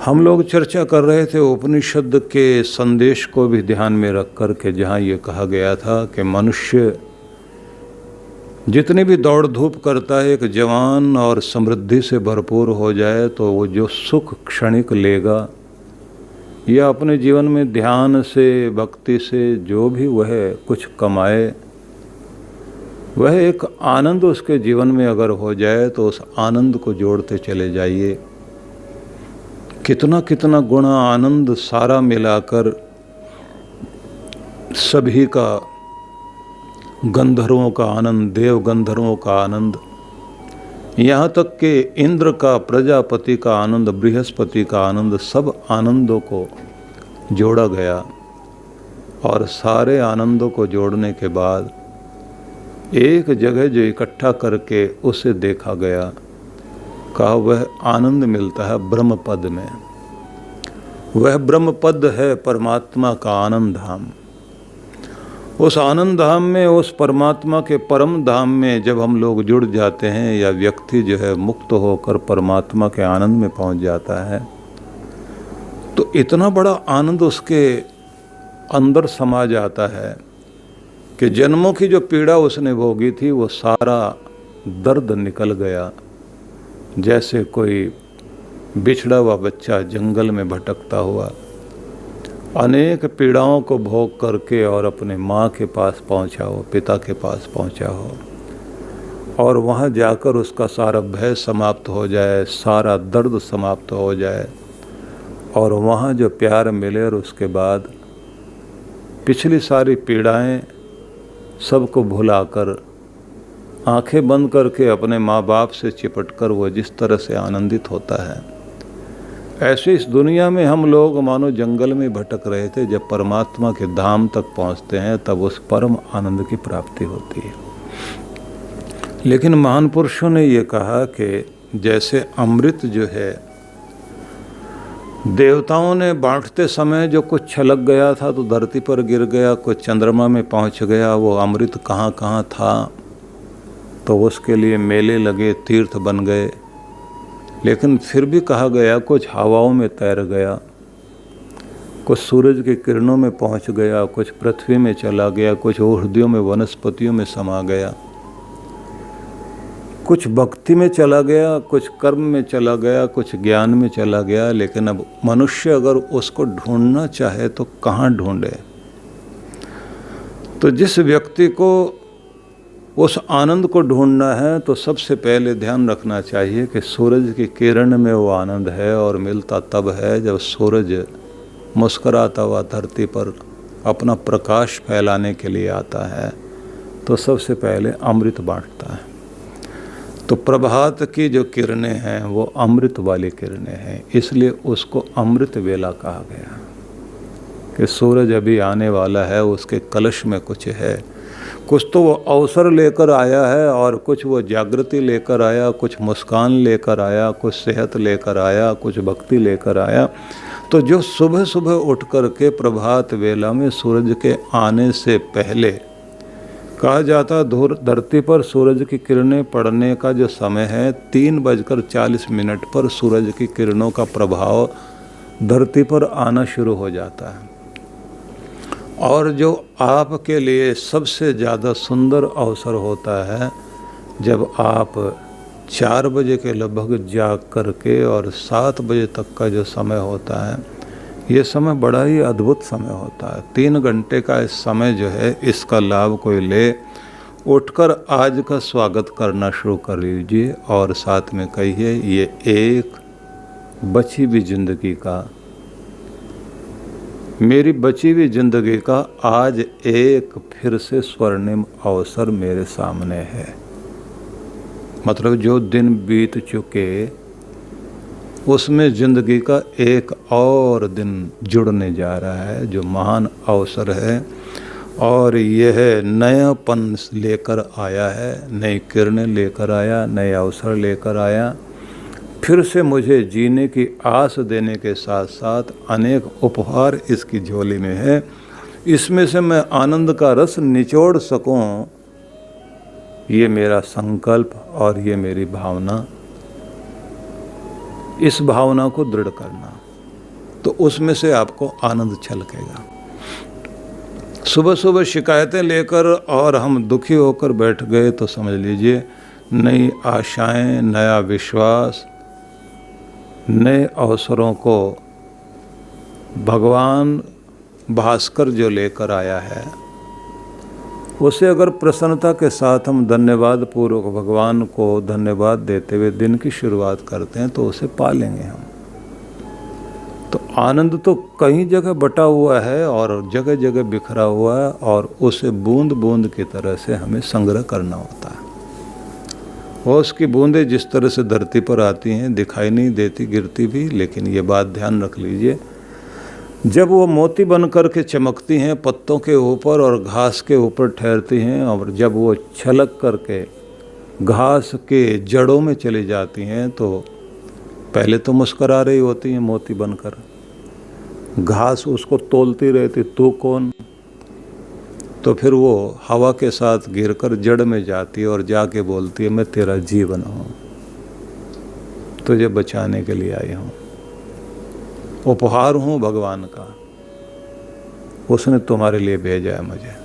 हम लोग चर्चा कर रहे थे उपनिषद के संदेश को भी ध्यान में रख कर के, जहाँ ये कहा गया था कि मनुष्य जितनी भी दौड़ धूप करता है, एक जवान और समृद्धि से भरपूर हो जाए तो वो जो सुख क्षणिक लेगा या अपने जीवन में ध्यान से, भक्ति से जो भी वह कुछ कमाए, वह एक आनंद उसके जीवन में अगर हो जाए तो उस आनंद को जोड़ते चले जाइए। कितना कितना गुणा आनंद सारा मिलाकर सभी का, गंधर्वों का आनंद, देव गंधर्वों का आनंद, यहाँ तक कि इंद्र का, प्रजापति का आनंद, बृहस्पति का आनंद, सब आनंदों को जोड़ा गया। और सारे आनंदों को जोड़ने के बाद एक जगह जो इकट्ठा करके उसे देखा गया, कहा वह आनंद मिलता है ब्रह्म पद में। वह ब्रह्म पद है परमात्मा का आनंद धाम। उस आनंद धाम में, उस परमात्मा के परम धाम में जब हम लोग जुड़ जाते हैं या व्यक्ति जो है मुक्त होकर परमात्मा के आनंद में पहुंच जाता है, तो इतना बड़ा आनंद उसके अंदर समा जाता है कि जन्मों की जो पीड़ा उसने भोगी थी वो सारा दर्द निकल गया। जैसे कोई बिछड़ा हुआ बच्चा जंगल में भटकता हुआ अनेक पीड़ाओं को भोग करके और अपने माँ के पास पहुँचा हो, पिता के पास पहुँचा हो, और वहाँ जाकर उसका सारा भय समाप्त हो जाए, सारा दर्द समाप्त हो जाए, और वहाँ जो प्यार मिले और उसके बाद पिछली सारी पीड़ाएं सबको भुलाकर आंखें बंद करके अपने माँ बाप से चिपटकर वो जिस तरह से आनंदित होता है, ऐसे इस दुनिया में हम लोग मानो जंगल में भटक रहे थे। जब परमात्मा के धाम तक पहुँचते हैं तब उस परम आनंद की प्राप्ति होती है। लेकिन महान पुरुषों ने ये कहा कि जैसे अमृत जो है, देवताओं ने बांटते समय जो कुछ छलक गया था तो धरती पर गिर गया, कुछ चंद्रमा में पहुंच गया, वो अमृत कहाँ कहाँ था तो उसके लिए मेले लगे, तीर्थ बन गए। लेकिन फिर भी कहा गया कुछ हवाओं में तैर गया, कुछ सूरज की किरणों में पहुंच गया, कुछ पृथ्वी में चला गया, कुछ औषधियों में, वनस्पतियों में समा गया, कुछ भक्ति में चला गया, कुछ कर्म में चला गया, कुछ ज्ञान में चला गया। लेकिन अब मनुष्य अगर उसको ढूंढना चाहे तो कहाँ ढूंढे? तो जिस व्यक्ति को उस आनंद को ढूंढना है तो सबसे पहले ध्यान रखना चाहिए कि सूरज की किरण में वो आनंद है, और मिलता तब है जब सूरज मुस्कुराता हुआ धरती पर अपना प्रकाश फैलाने के लिए आता है तो सबसे पहले अमृत बांटता है। तो प्रभात की जो किरणें हैं वो अमृत वाली किरणें हैं, इसलिए उसको अमृत वेला कहा गया कि सूरज अभी आने वाला है, उसके कलश में कुछ है, कुछ तो वो अवसर लेकर आया है और कुछ वो जागृति लेकर आया, कुछ मुस्कान लेकर आया, कुछ सेहत लेकर आया, कुछ भक्ति लेकर आया। तो जो सुबह सुबह उठ कर के प्रभात वेला में सूरज के आने से पहले कहा जाता, धरती पर सूरज की किरणें पड़ने का जो समय है 3:40 पर सूरज की किरणों का प्रभाव धरती पर आना शुरू हो जाता है। और जो आपके लिए सबसे ज़्यादा सुंदर अवसर होता है जब आप 4 बजे के लगभग जाग करके और 7 बजे तक का जो समय होता है, ये समय बड़ा ही अद्भुत समय होता है। 3 घंटे का इस समय जो है, इसका लाभ कोई ले, उठकर आज का स्वागत करना शुरू कर लीजिए और साथ में कहिए ये एक बची हुई जिंदगी का, मेरी बची हुई जिंदगी का आज एक फिर से स्वर्णिम अवसर मेरे सामने है। मतलब जो दिन बीत चुके उसमें जिंदगी का एक और दिन जुड़ने जा रहा है, जो महान अवसर है। और यह नयापन लेकर आया है, नई किरणें लेकर आया, नए अवसर लेकर आया, फिर से मुझे जीने की आस देने के साथ साथ अनेक उपहार इसकी झोली में है। इसमें से मैं आनंद का रस निचोड़ सकूं, ये मेरा संकल्प और ये मेरी भावना। इस भावना को दृढ़ करना। तो उसमें से आपको आनंद छलकेगा। सुबह सुबह शिकायतें लेकर और हम दुखी होकर बैठ गए तो समझ लीजिए नई आशाएं, नया विश्वास, नए अवसरों को भगवान भास्कर जो लेकर आया है, उसे अगर प्रसन्नता के साथ हम धन्यवाद पूर्वक भगवान को धन्यवाद देते हुए दिन की शुरुआत करते हैं तो उसे पा लेंगे हम। तो आनंद तो कई जगह बटा हुआ है और जगह जगह बिखरा हुआ है, और उसे बूंद बूंद की तरह से हमें संग्रह करना होता है। और उसकी बूंदें जिस तरह से धरती पर आती हैं, दिखाई नहीं देती, गिरती भी, लेकिन ये बात ध्यान रख लीजिए, जब वो मोती बन कर के चमकती हैं पत्तों के ऊपर और घास के ऊपर ठहरती हैं, और जब वो छलक करके घास के जड़ों में चली जाती हैं तो पहले तो मुस्करा रही होती हैं मोती बनकर, घास उसको तोलती रहती, तू कौन, तो फिर वो हवा के साथ गिरकर जड़ में जाती है और जाके बोलती है मैं तेरा जीवन हूँ, तुझे बचाने के लिए आई हूँ, उपहार हूँ भगवान का, उसने तुम्हारे लिए भेजा है मुझे।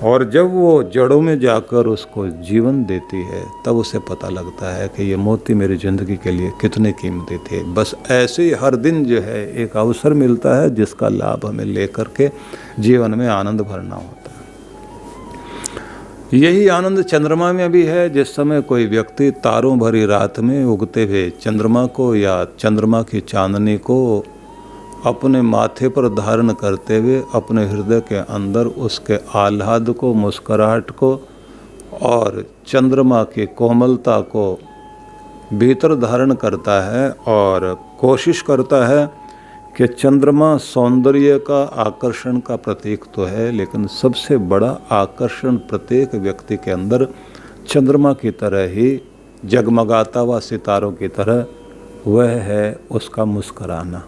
और जब वो जड़ों में जाकर उसको जीवन देती है तब उसे पता लगता है कि ये मोती मेरी ज़िंदगी के लिए कितने कीमती थे। बस ऐसे ही हर दिन जो है एक अवसर मिलता है जिसका लाभ हमें लेकर के जीवन में आनंद भरना होता है। यही आनंद चंद्रमा में भी है। जिस समय कोई व्यक्ति तारों भरी रात में उगते हुए चंद्रमा को या चंद्रमा की चांदनी को अपने माथे पर धारण करते हुए अपने हृदय के अंदर उसके आह्लाद को, मुस्कुराहट को और चंद्रमा की कोमलता को भीतर धारण करता है और कोशिश करता है कि चंद्रमा सौंदर्य का, आकर्षण का प्रतीक तो है, लेकिन सबसे बड़ा आकर्षण प्रत्येक व्यक्ति के अंदर चंद्रमा की तरह ही जगमगाता हुआ सितारों की तरह वह है उसका मुस्कुराना।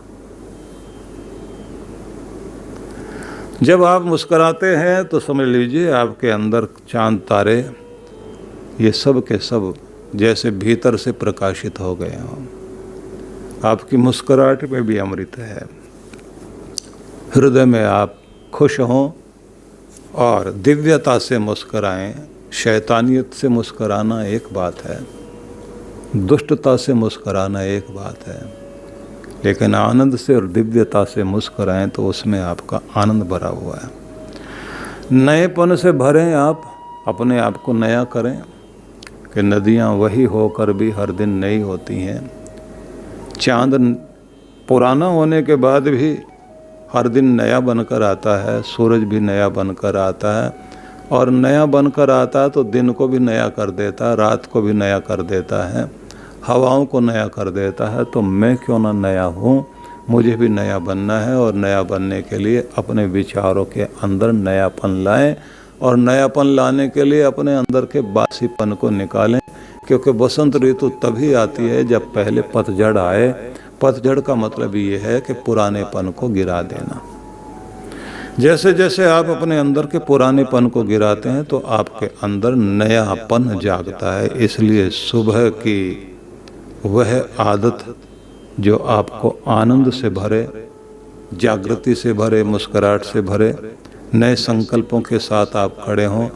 जब आप मुस्कुराते हैं तो समझ लीजिए आपके अंदर चांद तारे ये सब के सब जैसे भीतर से प्रकाशित हो गए हों। आपकी मुस्कुराहट में भी अमृत है। हृदय में आप खुश हों और दिव्यता से मुस्कुराएं। शैतानियत से मुस्कुराना एक बात है, दुष्टता से मुस्कुराना एक बात है, लेकिन आनंद से और दिव्यता से मुस्कुराएं तो उसमें आपका आनंद भरा हुआ है। नएपन से भरें, आप अपने आप को नया करें कि नदियाँ वही होकर भी हर दिन नई होती हैं। चाँद पुराना होने के बाद भी हर दिन नया बनकर आता है, सूरज भी नया बनकर आता है, और नया बनकर आता है तो दिन को भी नया कर देता है, रात को भी नया कर देता है, हवाओं को नया कर देता है। तो मैं क्यों ना नया हूँ, मुझे भी नया बनना है, और नया बनने के लिए अपने विचारों के अंदर नयापन लाएं, और नयापन लाने के लिए अपने अंदर के बासीपन को निकालें, क्योंकि बसंत ऋतु तभी आती है जब पहले पतझड़ आए। पतझड़ का मतलब ये है कि पुरानेपन को गिरा देना। जैसे जैसे आप अपने अंदर के पुरानेपन को गिराते हैं तो आपके अंदर नयापन जागता है। इसलिए सुबह की वह आदत जो आपको आनंद से भरे, जागृति से भरे, मुस्कुराहट से भरे, नए संकल्पों के साथ आप खड़े हों,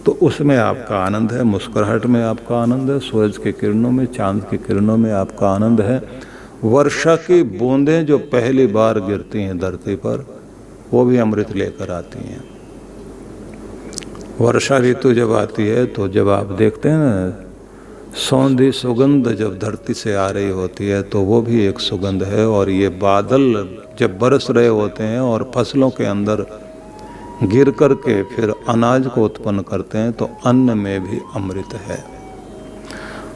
तो उसमें आपका आनंद है। मुस्कुराहट में आपका आनंद है, सूरज की किरणों में, चांद की किरणों में आपका आनंद है। वर्षा की बूंदें जो पहली बार गिरती हैं धरती पर, वो भी अमृत लेकर आती हैं। वर्षा ऋतु जब आती है तो जब आप देखते हैं ना, सौंधी सुगंध जब धरती से आ रही होती है तो वो भी एक सुगंध है। और ये बादल जब बरस रहे होते हैं और फसलों के अंदर गिर कर के फिर अनाज को उत्पन्न करते हैं तो अन्न में भी अमृत है।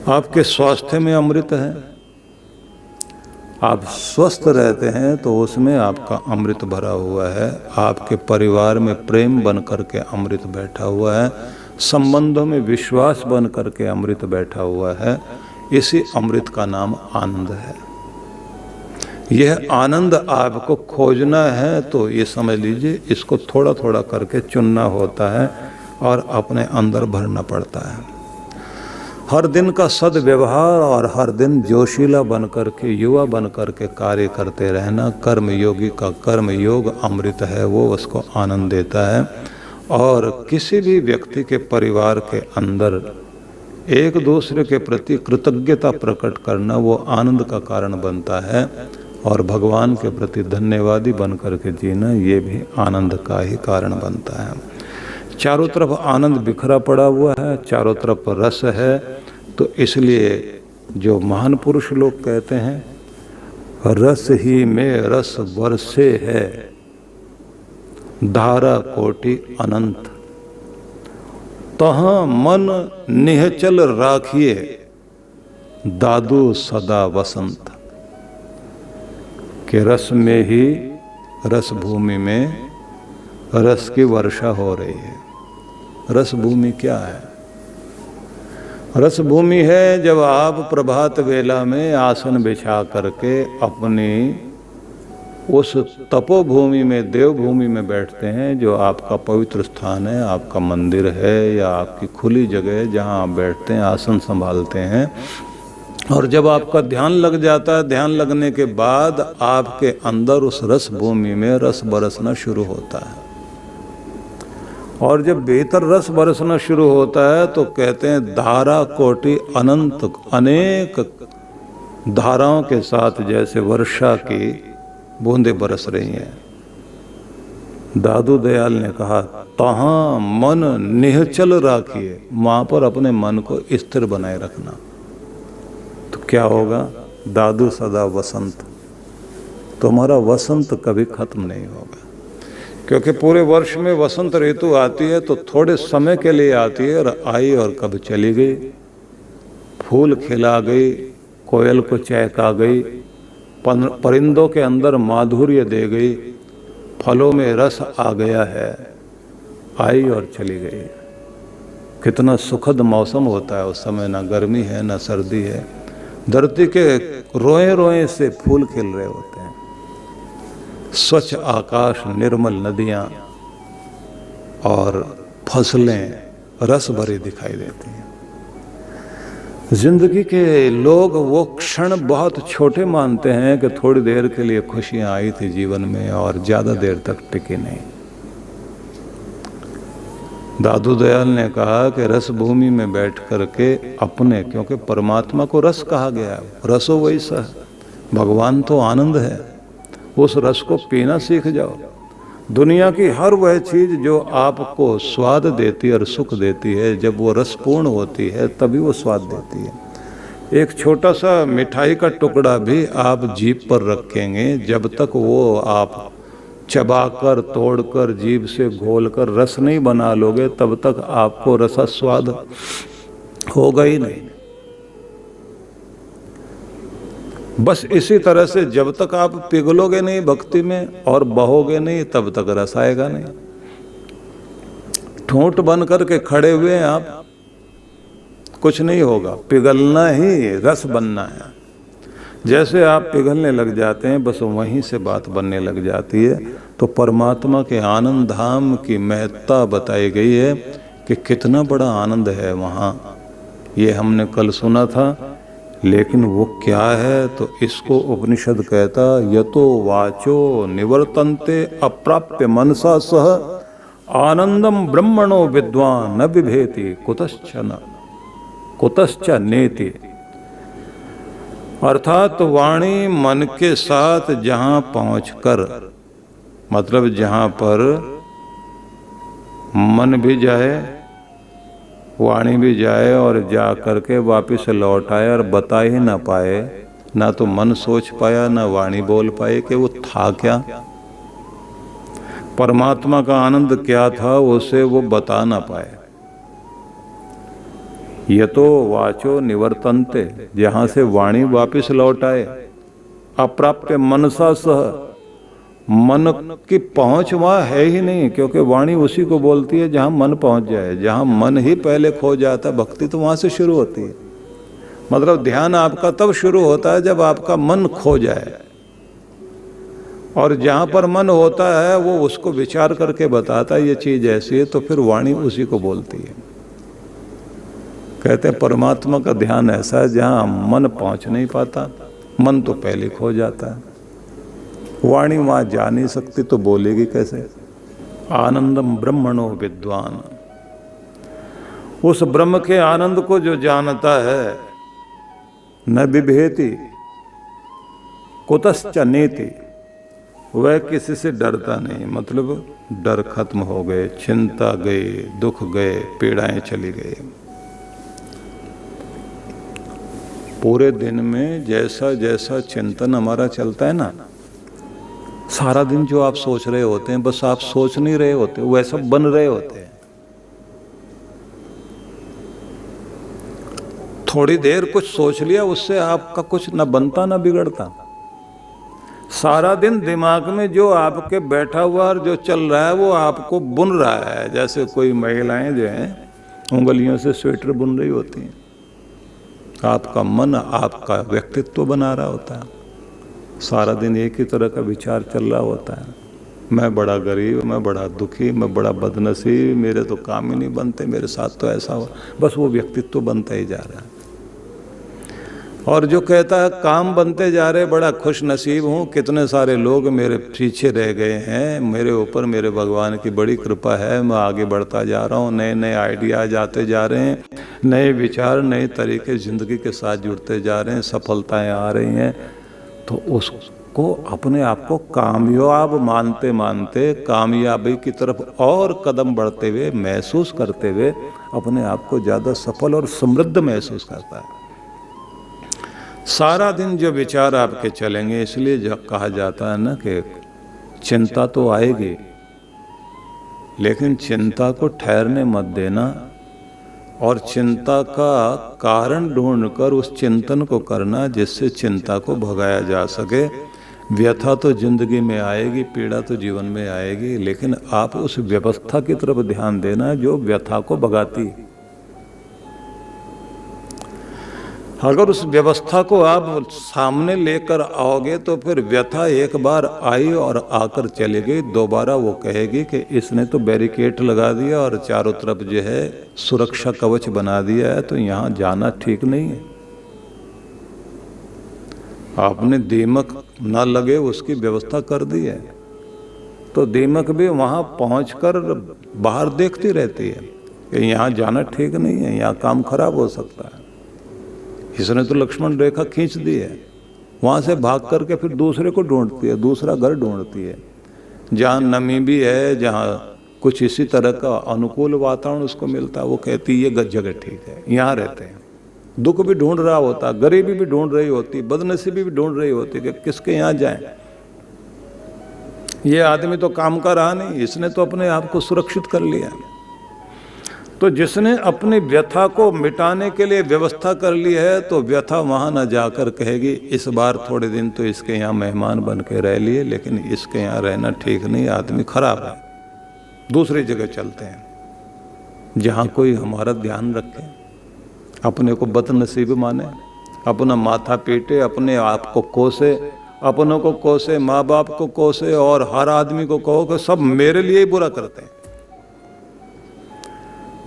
आपके स्वास्थ्य में अमृत है। आप स्वस्थ रहते हैं तो उसमें आपका अमृत भरा हुआ है। आपके परिवार में प्रेम बन करके अमृत बैठा हुआ है। संबंधों में विश्वास बन करके अमृत बैठा हुआ है। इसी अमृत का नाम आनंद है। यह आनंद आपको खोजना है तो ये समझ लीजिए इसको थोड़ा थोड़ा करके चुनना होता है और अपने अंदर भरना पड़ता है। हर दिन का सद्व्यवहार और हर दिन जोशीला बन करके, युवा बन करके कार्य करते रहना। कर्म योगी का कर्म योग अमृत है, वो उसको आनंद देता है। और किसी भी व्यक्ति के परिवार के अंदर एक दूसरे के प्रति कृतज्ञता प्रकट करना वो आनंद का कारण बनता है। और भगवान के प्रति धन्यवादी बन करके जीना ये भी आनंद का ही कारण बनता है। चारों तरफ आनंद बिखरा पड़ा हुआ है, चारों तरफ रस है। तो इसलिए जो महान पुरुष लोग कहते हैं, रस ही में रस बरसे है, धारा कोटि अनंत, तहाँ मन निहचल राखिए, दादू सदा वसंत। के रस में ही, रस भूमि में रस की वर्षा हो रही है। रस भूमि क्या है? रस भूमि है जब आप प्रभात वेला में आसन बिछा करके अपनी उस तपोभूमि में, देवभूमि में बैठते हैं, जो आपका पवित्र स्थान है, आपका मंदिर है या आपकी खुली जगह है जहाँ आप बैठते हैं, आसन संभालते हैं। और जब आपका ध्यान लग जाता है, ध्यान लगने के बाद आपके अंदर उस रस भूमि में रस बरसना शुरू होता है। और जब भीतर रस बरसना शुरू होता है तो कहते हैं धारा कोटि अनंत, अनेक धाराओं के साथ जैसे वर्षा की बूंदें बरस रही हैं। दादू दयाल ने कहा, तहाँ मन निहचल राखिए, वहाँ पर अपने मन को स्थिर बनाए रखना। तो क्या होगा? दादू सदा वसंत, तुम्हारा वसंत कभी खत्म नहीं होगा। क्योंकि पूरे वर्ष में वसंत ऋतु आती है तो थोड़े समय के लिए आती है, और आई और कब चली गई। फूल खिला गई, कोयल को चहका गई, परिंदों के अंदर माधुर्य दे गई, फलों में रस आ गया है, आई और चली गई। कितना सुखद मौसम होता है उस समय, ना गर्मी है ना सर्दी है। धरती के रोए रोए से फूल खिल रहे होते हैं, स्वच्छ आकाश, निर्मल नदियाँ और फसलें रस भरी दिखाई देती हैं। जिंदगी के लोग वो क्षण बहुत छोटे मानते हैं कि थोड़ी देर के लिए खुशियां आई थी जीवन में और ज़्यादा देर तक टिकी नहीं। दादू दयाल ने कहा कि रस भूमि में बैठ करके अपने, क्योंकि परमात्मा को रस कहा गया है, रसो वैसा है, भगवान तो आनंद है, उस रस को पीना सीख जाओ। दुनिया की हर वह चीज़ जो आपको स्वाद देती है और सुख देती है, जब वो रसपूर्ण होती है तभी वो स्वाद देती है। एक छोटा सा मिठाई का टुकड़ा भी आप जीभ पर रखेंगे, जब तक वो आप चबाकर, तोड़कर, जीभ से घोलकर रस नहीं बना लोगे, तब तक आपको रसास्वाद होगा ही नहीं। बस इसी तरह से जब तक आप पिघलोगे नहीं भक्ति में और बहोगे नहीं, तब तक रस आएगा नहीं। ठूंठ बन करके खड़े हुए हैं आप, कुछ नहीं होगा, पिघलना ही, रस बनना है। जैसे आप पिघलने लग जाते हैं, बस वहीं से बात बनने लग जाती है। तो परमात्मा के आनंद धाम की महत्ता बताई गई है कि कितना बड़ा आनंद है वहाँ। ये हमने कल सुना था, लेकिन वो क्या है? तो इसको उपनिषद कहता, यतो वाचो निवर्तन्ते अप्राप्य मनसा सह आनंदम ब्रह्मणो विद्वान न बिभेति कुतश्च नेति। अर्थात वाणी मन के साथ जहाँ पहुँचकर, मतलब जहाँ पर मन भी जाए, वाणी भी जाए और जा करके वापस लौट आए और बता ही ना पाए, ना तो मन सोच पाया ना वाणी बोल पाए कि वो था क्या, परमात्मा का आनंद क्या था, उसे वो बता ना पाए। यतो वाचो निवर्तन्ते, जहाँ से वाणी वापस लौट आए, अप्राप्य मनसा सह, मन की पहुंच वहाँ है ही नहीं, क्योंकि वाणी उसी को बोलती है जहाँ मन पहुंच जाए। जहाँ मन ही पहले खो जाता, भक्ति तो वहाँ से शुरू होती है। मतलब ध्यान आपका तब शुरू होता है जब आपका मन खो जाए, और जहाँ पर मन होता है वो उसको विचार करके बताता है ये चीज़ ऐसी है, तो फिर वाणी उसी को बोलती है। कहते हैं परमात्मा का ध्यान ऐसा है जहाँ मन पहुँच नहीं पाता, मन तो पहले खो जाता है, वाणी वहाँ जा नहीं सकती तो बोलेगी कैसे। आनंदम ब्रह्मणो विद्वान, उस ब्रह्म के आनंद को जो जानता है, न बिभेति कुतश्च नेति, वह किसी से डरता नहीं। मतलब डर खत्म हो गए, चिंता गई, दुख गए, पीड़ाएं चली गई। पूरे दिन में जैसा जैसा चिंतन हमारा चलता है ना, सारा दिन जो आप सोच रहे होते हैं, बस आप सोच नहीं रहे होते, वैसा बन रहे होते हैं। थोड़ी देर कुछ सोच लिया, उससे आपका कुछ न बनता न बिगड़ता। सारा दिन दिमाग में जो आपके बैठा हुआ और जो चल रहा है वो आपको बुन रहा है। जैसे कोई महिलाएं जो हैं उंगलियों से स्वेटर बुन रही होती हैं, आपका मन आपका व्यक्तित्व बना रहा होता है। सारा दिन एक ही तरह का विचार चल रहा होता है, मैं बड़ा गरीब, मैं बड़ा दुखी, मैं बड़ा बदनसीब, मेरे तो काम ही नहीं बनते, मेरे साथ तो ऐसा हो। बस वो व्यक्तित्व बनता ही जा रहा है। और जो कहता है काम बनते जा रहे, बड़ा खुश नसीब हूँ, कितने सारे लोग मेरे पीछे रह गए हैं, मेरे ऊपर मेरे भगवान की बड़ी कृपा है, मैं आगे बढ़ता जा रहा हूँ, नए नए आइडियाज आते जा रहे हैं, नए विचार नए तरीके ज़िंदगी के साथ जुड़ते जा रहे हैं, सफलताएं आ रही हैं। तो उसको अपने आप को कामयाब मानते मानते कामयाबी की तरफ और कदम बढ़ते हुए महसूस करते हुए अपने आप को ज़्यादा सफल और समृद्ध महसूस करता है। सारा दिन जो विचार आपके चलेंगे, इसलिए जब कहा जाता है ना कि चिंता तो आएगी, लेकिन चिंता को ठहरने मत देना और चिंता का कारण ढूंढकर उस चिंतन को करना जिससे चिंता को भगाया जा सके। व्यथा तो जिंदगी में आएगी, पीड़ा तो जीवन में आएगी, लेकिन आप उस व्यवस्था की तरफ ध्यान देना जो व्यथा को भगाती है। अगर उस व्यवस्था को आप सामने लेकर आओगे तो फिर व्यथा एक बार आई और आकर चली गई, दोबारा वो कहेगी कि इसने तो बैरिकेड लगा दिया और चारों तरफ जो है सुरक्षा कवच बना दिया है, तो यहाँ जाना ठीक नहीं है। आपने दीमक न लगे उसकी व्यवस्था कर दी है, तो दीमक भी वहाँ पहुँचकर बाहर देखती रहती है कि यहाँ जाना ठीक नहीं है, यहाँ काम खराब हो सकता है। इसने तो लक्ष्मण रेखा खींच दी है, वहाँ से भाग करके फिर दूसरे को ढूंढती है, दूसरा घर ढूंढती है। जहाँ नमी भी है, जहाँ कुछ इसी तरह का अनुकूल वातावरण उसको मिलता है, वो कहती है ये जगह ठीक है, यहाँ रहते हैं। दुख भी ढूंढ रहा होता, गरीबी भी ढूंढ रही होती, बदनसीबी भी ढूंढ रही होती कि किसके यहाँ जाएं। ये आदमी तो काम का रहा नहीं, इसने तो अपने आप को सुरक्षित कर लिया। तो जिसने अपनी व्यथा को मिटाने के लिए व्यवस्था कर ली है, तो व्यथा वहाँ न जाकर कहेगी इस बार थोड़े दिन तो इसके यहाँ मेहमान बन के रह लिए, लेकिन इसके यहाँ रहना ठीक नहीं, आदमी खराब है, दूसरी जगह चलते हैं जहाँ कोई हमारा ध्यान रखे, अपने को बदनसीब माने, अपना माथा पीटे, अपने आप को कोसे, अपनों को कोसे, माँ बाप को कोसे और हर आदमी को कहो कि सब मेरे लिए ही बुरा करते हैं।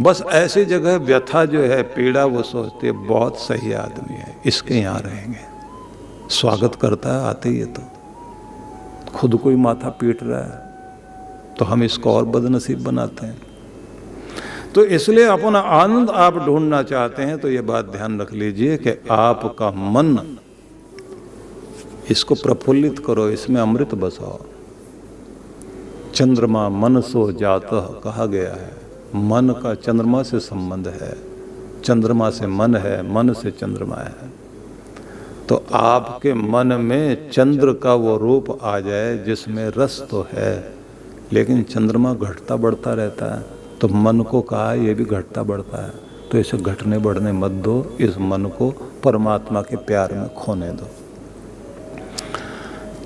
बस ऐसी जगह व्यथा जो है, पीड़ा, वो सोचती है बहुत सही आदमी है, इसके यहाँ रहेंगे, स्वागत करता है आते ही। ये तो खुद कोई माथा पीट रहा है तो हम इसको और बदनसीब बनाते हैं। तो इसलिए अपना आनंद आप ढूंढना चाहते हैं तो ये बात ध्यान रख लीजिए कि आपका मन, इसको प्रफुल्लित करो, इसमें अमृत बसाओ। चंद्रमा मनसो जातः कहा गया है, मन का चंद्रमा से संबंध है, चंद्रमा से मन है, मन से चंद्रमा है। तो आपके मन में चंद्र का वो रूप आ जाए जिसमें रस तो है, लेकिन चंद्रमा घटता बढ़ता रहता है, तो मन को कहा ये भी घटता बढ़ता है, तो इसे घटने बढ़ने मत दो, इस मन को परमात्मा के प्यार में खोने दो।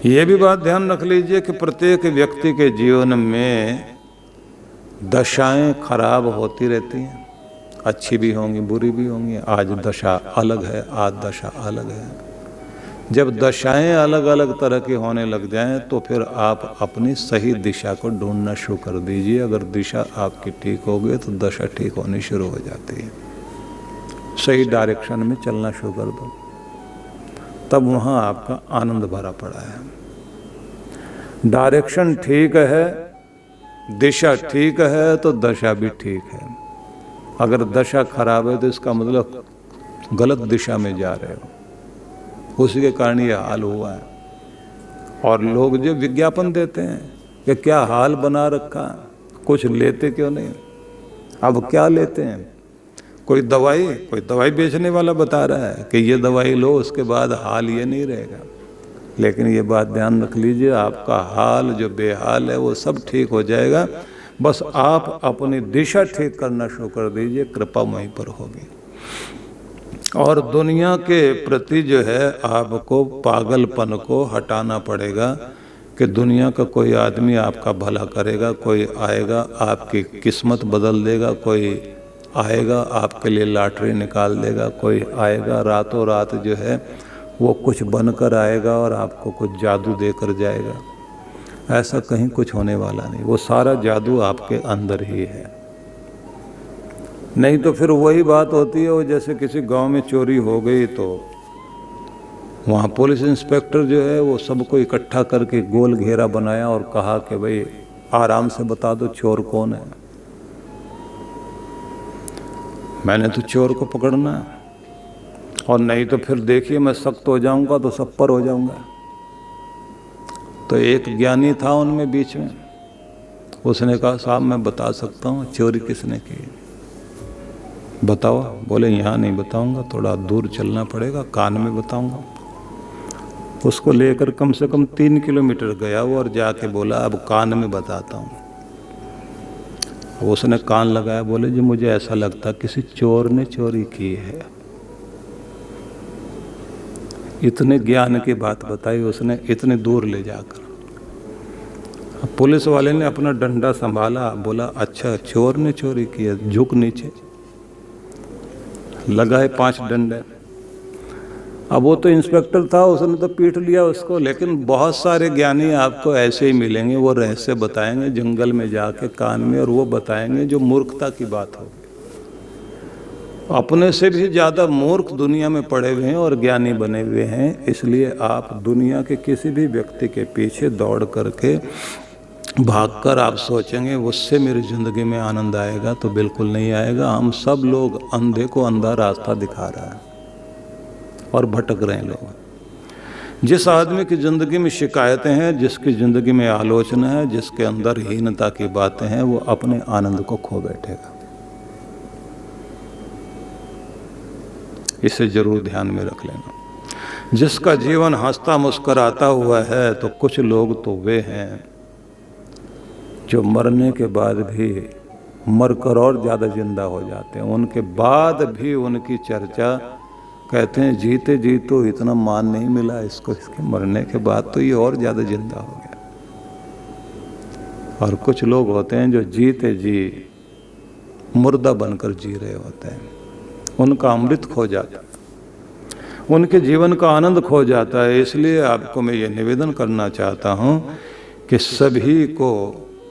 ये भी बात ध्यान रख लीजिए कि प्रत्येक व्यक्ति के जीवन में दशाएं खराब होती रहती हैं, अच्छी भी होंगी बुरी भी होंगी। आज दशा अलग है, आज दशा अलग है। जब दशाएं अलग अलग तरह की होने लग जाएं तो फिर आप अपनी सही दिशा को ढूंढना शुरू कर दीजिए। अगर दिशा आपकी ठीक हो गई तो दशा ठीक होनी शुरू हो जाती है। सही डायरेक्शन में चलना शुरू कर दो, तब वहाँ आपका आनंद भरा पड़ा है। डायरेक्शन ठीक है, दिशा ठीक है, तो दशा भी ठीक है। अगर दशा खराब है तो इसका मतलब गलत दिशा में जा रहे हो, उसी के कारण ये हाल हुआ है। और लोग जो विज्ञापन देते हैं कि क्या हाल बना रखा, कुछ लेते क्यों नहीं? अब क्या लेते हैं? कोई दवाई बेचने वाला बता रहा है कि ये दवाई लो, उसके बाद हाल ये नहीं रहेगा। लेकिन ये बात ध्यान रख लीजिए, आपका हाल जो बेहाल है वो सब ठीक हो जाएगा। बस आप अपनी दिशा ठीक करना शुरू कर दीजिए, कृपा वहीं पर होगी। और दुनिया के प्रति जो है आपको पागलपन को हटाना पड़ेगा कि दुनिया का कोई आदमी आपका भला करेगा, कोई आएगा आपकी किस्मत बदल देगा, कोई आएगा आपके लिए लॉटरी निकाल देगा, कोई आएगा रातों रात जो है वो कुछ बनकर आएगा और आपको कुछ जादू देकर जाएगा। ऐसा कहीं कुछ होने वाला नहीं, वो सारा जादू आपके अंदर ही है। नहीं तो फिर वही बात होती है, वो जैसे किसी गांव में चोरी हो गई तो वहाँ पुलिस इंस्पेक्टर जो है वो सबको इकट्ठा करके गोल घेरा बनाया और कहा कि भाई आराम से बता दो चोर कौन है, मैंने तो चोर को पकड़ना है, और नहीं तो फिर देखिए मैं सख्त हो जाऊंगा तो सब पर हो जाऊंगा। तो एक ज्ञानी था उनमें बीच में, उसने कहा साहब मैं बता सकता हूँ चोरी किसने की, बताओ। बोले यहाँ नहीं बताऊंगा, थोड़ा दूर चलना पड़ेगा, कान में बताऊंगा। उसको लेकर कम से कम 3 किलोमीटर गया वो और जाके बोला अब कान में बताता हूँ। उसने कान लगाया, बोले जी मुझे ऐसा लगता किसी चोर ने चोरी की है। इतने ज्ञान की बात बताई उसने, इतने दूर ले जाकर। पुलिस वाले ने अपना डंडा संभाला, बोला अच्छा चोर ने चोरी की है, झुक नीचे। लगाए 5 डंडे। अब वो तो इंस्पेक्टर था, उसने तो पीट लिया उसको। लेकिन बहुत सारे ज्ञानी आपको ऐसे ही मिलेंगे, वो रहस्य बताएंगे जंगल में जाके कान में, और वो बताएंगे जो मूर्खता की बात होगी। अपने से भी ज़्यादा मूर्ख दुनिया में पड़े हुए हैं और ज्ञानी बने हुए हैं। इसलिए आप दुनिया के किसी भी व्यक्ति के पीछे दौड़ करके भागकर आप सोचेंगे उससे मेरी ज़िंदगी में आनंद आएगा, तो बिल्कुल नहीं आएगा। हम सब लोग अंधे को अंधा रास्ता दिखा रहा है और भटक रहे हैं लोग। जिस आदमी की ज़िंदगी में शिकायतें हैं, जिसकी ज़िंदगी में आलोचना है, जिसके अंदर हीनता की बातें हैं, वो अपने आनंद को खो बैठेगा। इसे जरूर ध्यान में रख लेना। जिसका जीवन हंसता मुस्कराता हुआ है, तो कुछ लोग तो वे हैं जो मरने के बाद भी मरकर और ज़्यादा जिंदा हो जाते हैं। उनके बाद भी उनकी चर्चा, कहते हैं जीते जी तो इतना मान नहीं मिला इसको, इसके मरने के बाद तो ये और ज़्यादा जिंदा हो गया। और कुछ लोग होते हैं जो जीते जी मुर्दा बनकर जी रहे होते हैं, उनका अमृत खो जाता है, उनके जीवन का आनंद खो जाता है। इसलिए आपको मैं ये निवेदन करना चाहता हूँ कि सभी को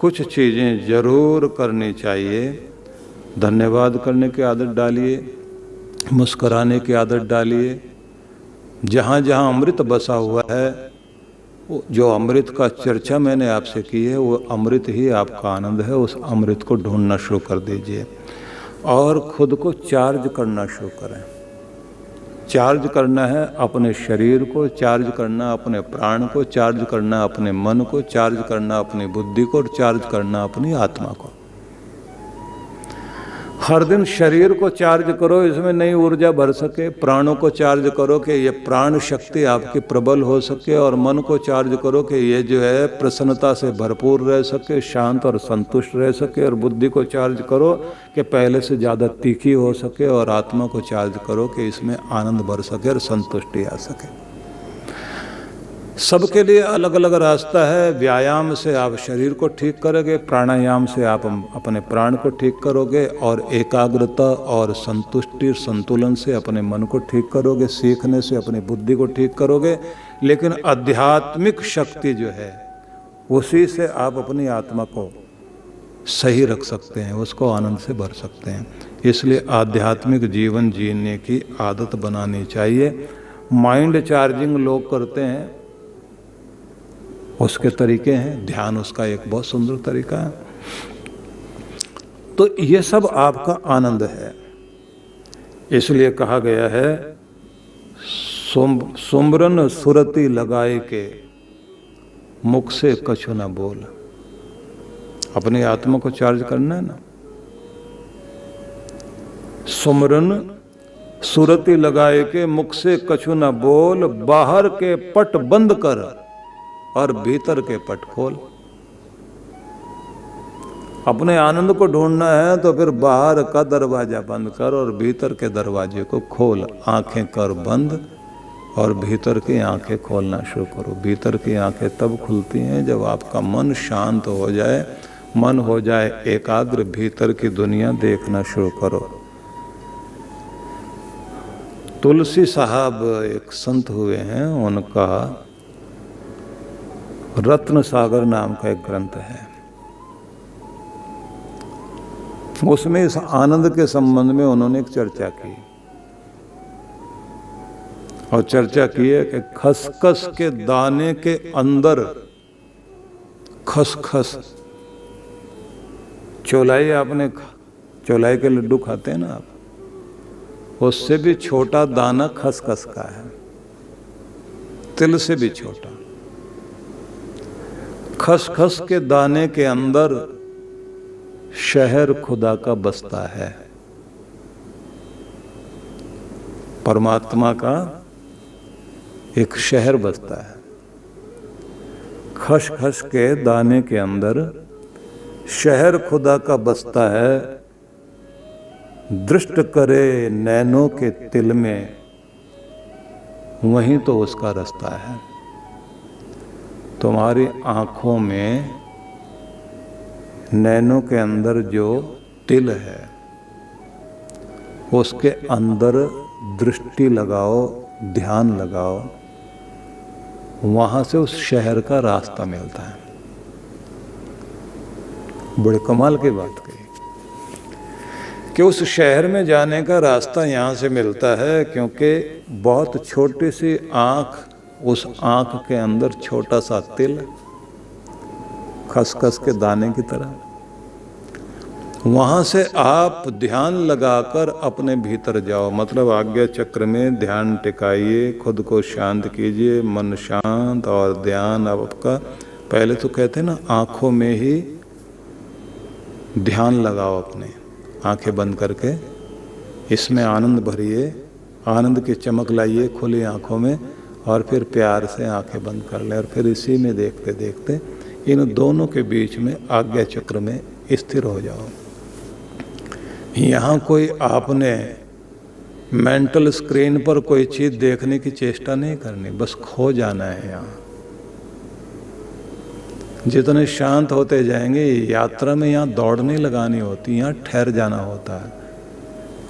कुछ चीज़ें जरूर करनी चाहिए। धन्यवाद करने की आदत डालिए, मुस्कुराने की आदत डालिए। जहाँ जहाँ अमृत बसा हुआ है, जो अमृत का चर्चा मैंने आपसे की है, वो अमृत ही आपका आनंद है। उस अमृत को ढूंढना शुरू कर दीजिए और खुद को चार्ज करना शुरू करें। चार्ज करना है अपने शरीर को, चार्ज करना अपने प्राण को, चार्ज करना अपने मन को, चार्ज करना अपनी बुद्धि को, और चार्ज करना अपनी आत्मा को। हर दिन शरीर को चार्ज करो, इसमें नई ऊर्जा भर सके। प्राणों को चार्ज करो कि ये प्राण शक्ति आपकी प्रबल हो सके, और मन को चार्ज करो कि ये जो है प्रसन्नता से भरपूर रह सके, शांत और संतुष्ट रह सके। और बुद्धि को चार्ज करो कि पहले से ज़्यादा तीखी हो सके, और आत्मा को चार्ज करो कि इसमें आनंद भर सके और संतुष्टि आ सके। सबके लिए अलग अलग रास्ता है। व्यायाम से आप शरीर को ठीक करोगे, प्राणायाम से आप अपने प्राण को ठीक करोगे, और एकाग्रता और संतुष्टि संतुलन से अपने मन को ठीक करोगे, सीखने से अपनी बुद्धि को ठीक करोगे। लेकिन आध्यात्मिक शक्ति जो है, उसी से आप अपनी आत्मा को सही रख सकते हैं, उसको आनंद से भर सकते हैं। इसलिए आध्यात्मिक जीवन जीने की आदत बनानी चाहिए। माइंड चार्जिंग लोग करते हैं, उसके तरीके हैं, ध्यान उसका एक बहुत सुंदर तरीका है। तो ये सब आपका आनंद है। इसलिए कहा गया है सुमरन सुरति लगाए के मुख से कछु न बोल। अपनी आत्मा को चार्ज करना है ना। सुमरन सुरति लगाए के मुख से कछु न बोल, बाहर के पट बंद कर और भीतर के पट खोल। अपने आनंद को ढूंढना है तो फिर बाहर का दरवाजा बंद कर और भीतर के दरवाजे को खोल। आंखें कर बंद और भीतर की आंखें खोलना शुरू करो। भीतर की आंखें तब खुलती हैं जब आपका मन शांत हो जाए, मन हो जाए एकाग्र, भीतर की दुनिया देखना शुरू करो। तुलसी साहब एक संत हुए हैं, उनका रत्न सागर नाम का एक ग्रंथ है। उसमें इस आनंद के संबंध में उन्होंने एक चर्चा की और चर्चा की है कि खसखस के दाने के अंदर, खसखस चौलाई, आपने चौलाई के लड्डू खाते हैं ना आप, उससे भी छोटा दाना खसखस का है, तिल से भी छोटा। खसखस के दाने के अंदर शहर खुदा का बसता है, परमात्मा का एक शहर बसता है। खसखस के दाने के अंदर शहर खुदा का बसता है। दृष्ट करे नैनों के तिल में, वहीं तो उसका रास्ता है। तुम्हारी आंखों में, नैनों के अंदर जो तिल है, उसके अंदर दृष्टि लगाओ, ध्यान लगाओ, वहां से उस शहर का रास्ता मिलता है। बड़े कमाल की बात कही कि उस शहर में जाने का रास्ता यहाँ से मिलता है, क्योंकि बहुत छोटी सी आँख, उस आँख के अंदर छोटा सा तिल, खसखस के दाने की तरह। वहाँ से आप ध्यान लगाकर अपने भीतर जाओ, मतलब आज्ञा चक्र में ध्यान टिकाइए, खुद को शांत कीजिए, मन शांत और ध्यान आपका। पहले तो कहते हैं ना, आँखों में ही ध्यान लगाओ, अपने आंखें बंद करके इसमें आनंद भरिए, आनंद की चमक लाइए खुली आंखों में, और फिर प्यार से आंखें बंद कर ले, और फिर इसी में देखते देखते इन दोनों के बीच में आज्ञा चक्र में स्थिर हो जाओ। यहाँ कोई आपने मेंटल स्क्रीन पर कोई चीज देखने की चेष्टा नहीं करनी, बस खो जाना है यहाँ। जितने शांत होते जाएंगे, यात्रा में यहाँ दौड़ नहीं लगानी होती, यहाँ ठहर जाना होता है।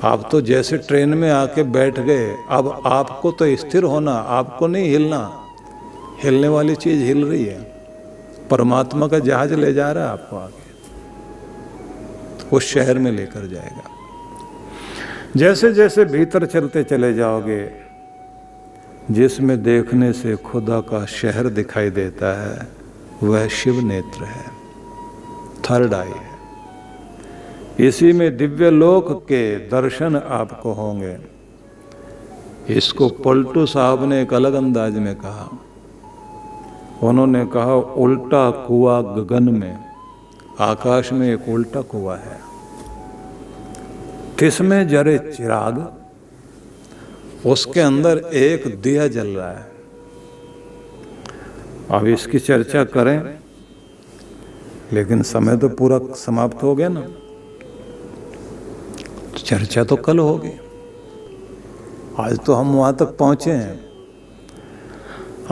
आप तो जैसे ट्रेन में आके बैठ गए, अब आपको तो स्थिर होना, आपको नहीं हिलना। हिलने वाली चीज हिल रही है, परमात्मा का जहाज ले जा रहा है आपको आगे, उस शहर में लेकर जाएगा। जैसे जैसे भीतर चलते चले जाओगे, जिसमें देखने से खुदा का शहर दिखाई देता है, वह शिव नेत्र है, थर्ड आई है। इसी में दिव्य लोक के दर्शन आपको होंगे। इसको पलटू साहब ने एक अलग अंदाज में कहा। उन्होंने कहा, उल्टा कुआं गगन में, आकाश में एक उल्टा कुआं है, किसमें जरे चिराग, उसके अंदर एक दिया जल रहा है। अब इसकी चर्चा करें, लेकिन समय तो पूरा समाप्त हो गया ना, चर्चा तो कल होगी। आज तो हम वहां तक पहुंचे हैं।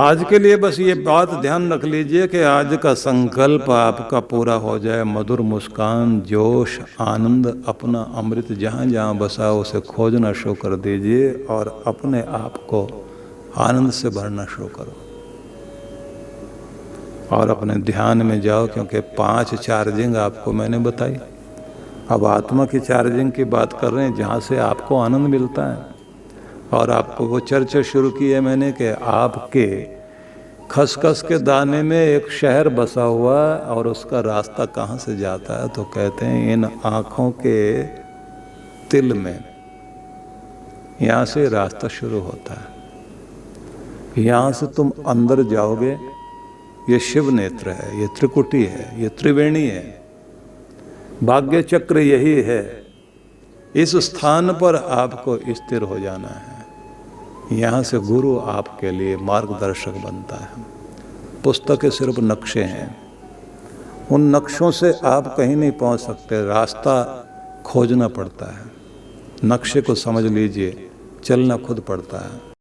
आज के लिए बस ये बात ध्यान रख लीजिए कि आज का संकल्प आपका पूरा हो जाए। मधुर मुस्कान, जोश, आनंद, अपना अमृत जहाँ जहाँ बसा उसे खोजना शुरू कर दीजिए और अपने आप को आनंद से भरना शुरू करो। और अपने ध्यान में जाओ, क्योंकि 5 चार्जिंग आपको मैंने बताई। अब आत्मा की चार्जिंग की बात कर रहे हैं, जहाँ से आपको आनंद मिलता है। और आपको वो चर्चा शुरू की है मैंने कि आपके खसखस के दाने में एक शहर बसा हुआ है, और उसका रास्ता कहाँ से जाता है, तो कहते हैं इन आँखों के तिल में, यहाँ से रास्ता शुरू होता है। यहाँ से तुम अंदर जाओगे, ये शिव नेत्र है, ये त्रिकुटी है, ये त्रिवेणी है, भाग्य चक्र यही है। इस स्थान पर आपको स्थिर हो जाना है। यहाँ से गुरु आपके लिए मार्गदर्शक बनता है। पुस्तकें सिर्फ नक्शे हैं, उन नक्शों से आप कहीं नहीं पहुँच सकते, रास्ता खोजना पड़ता है। नक्शे को समझ लीजिए, चलना खुद पड़ता है।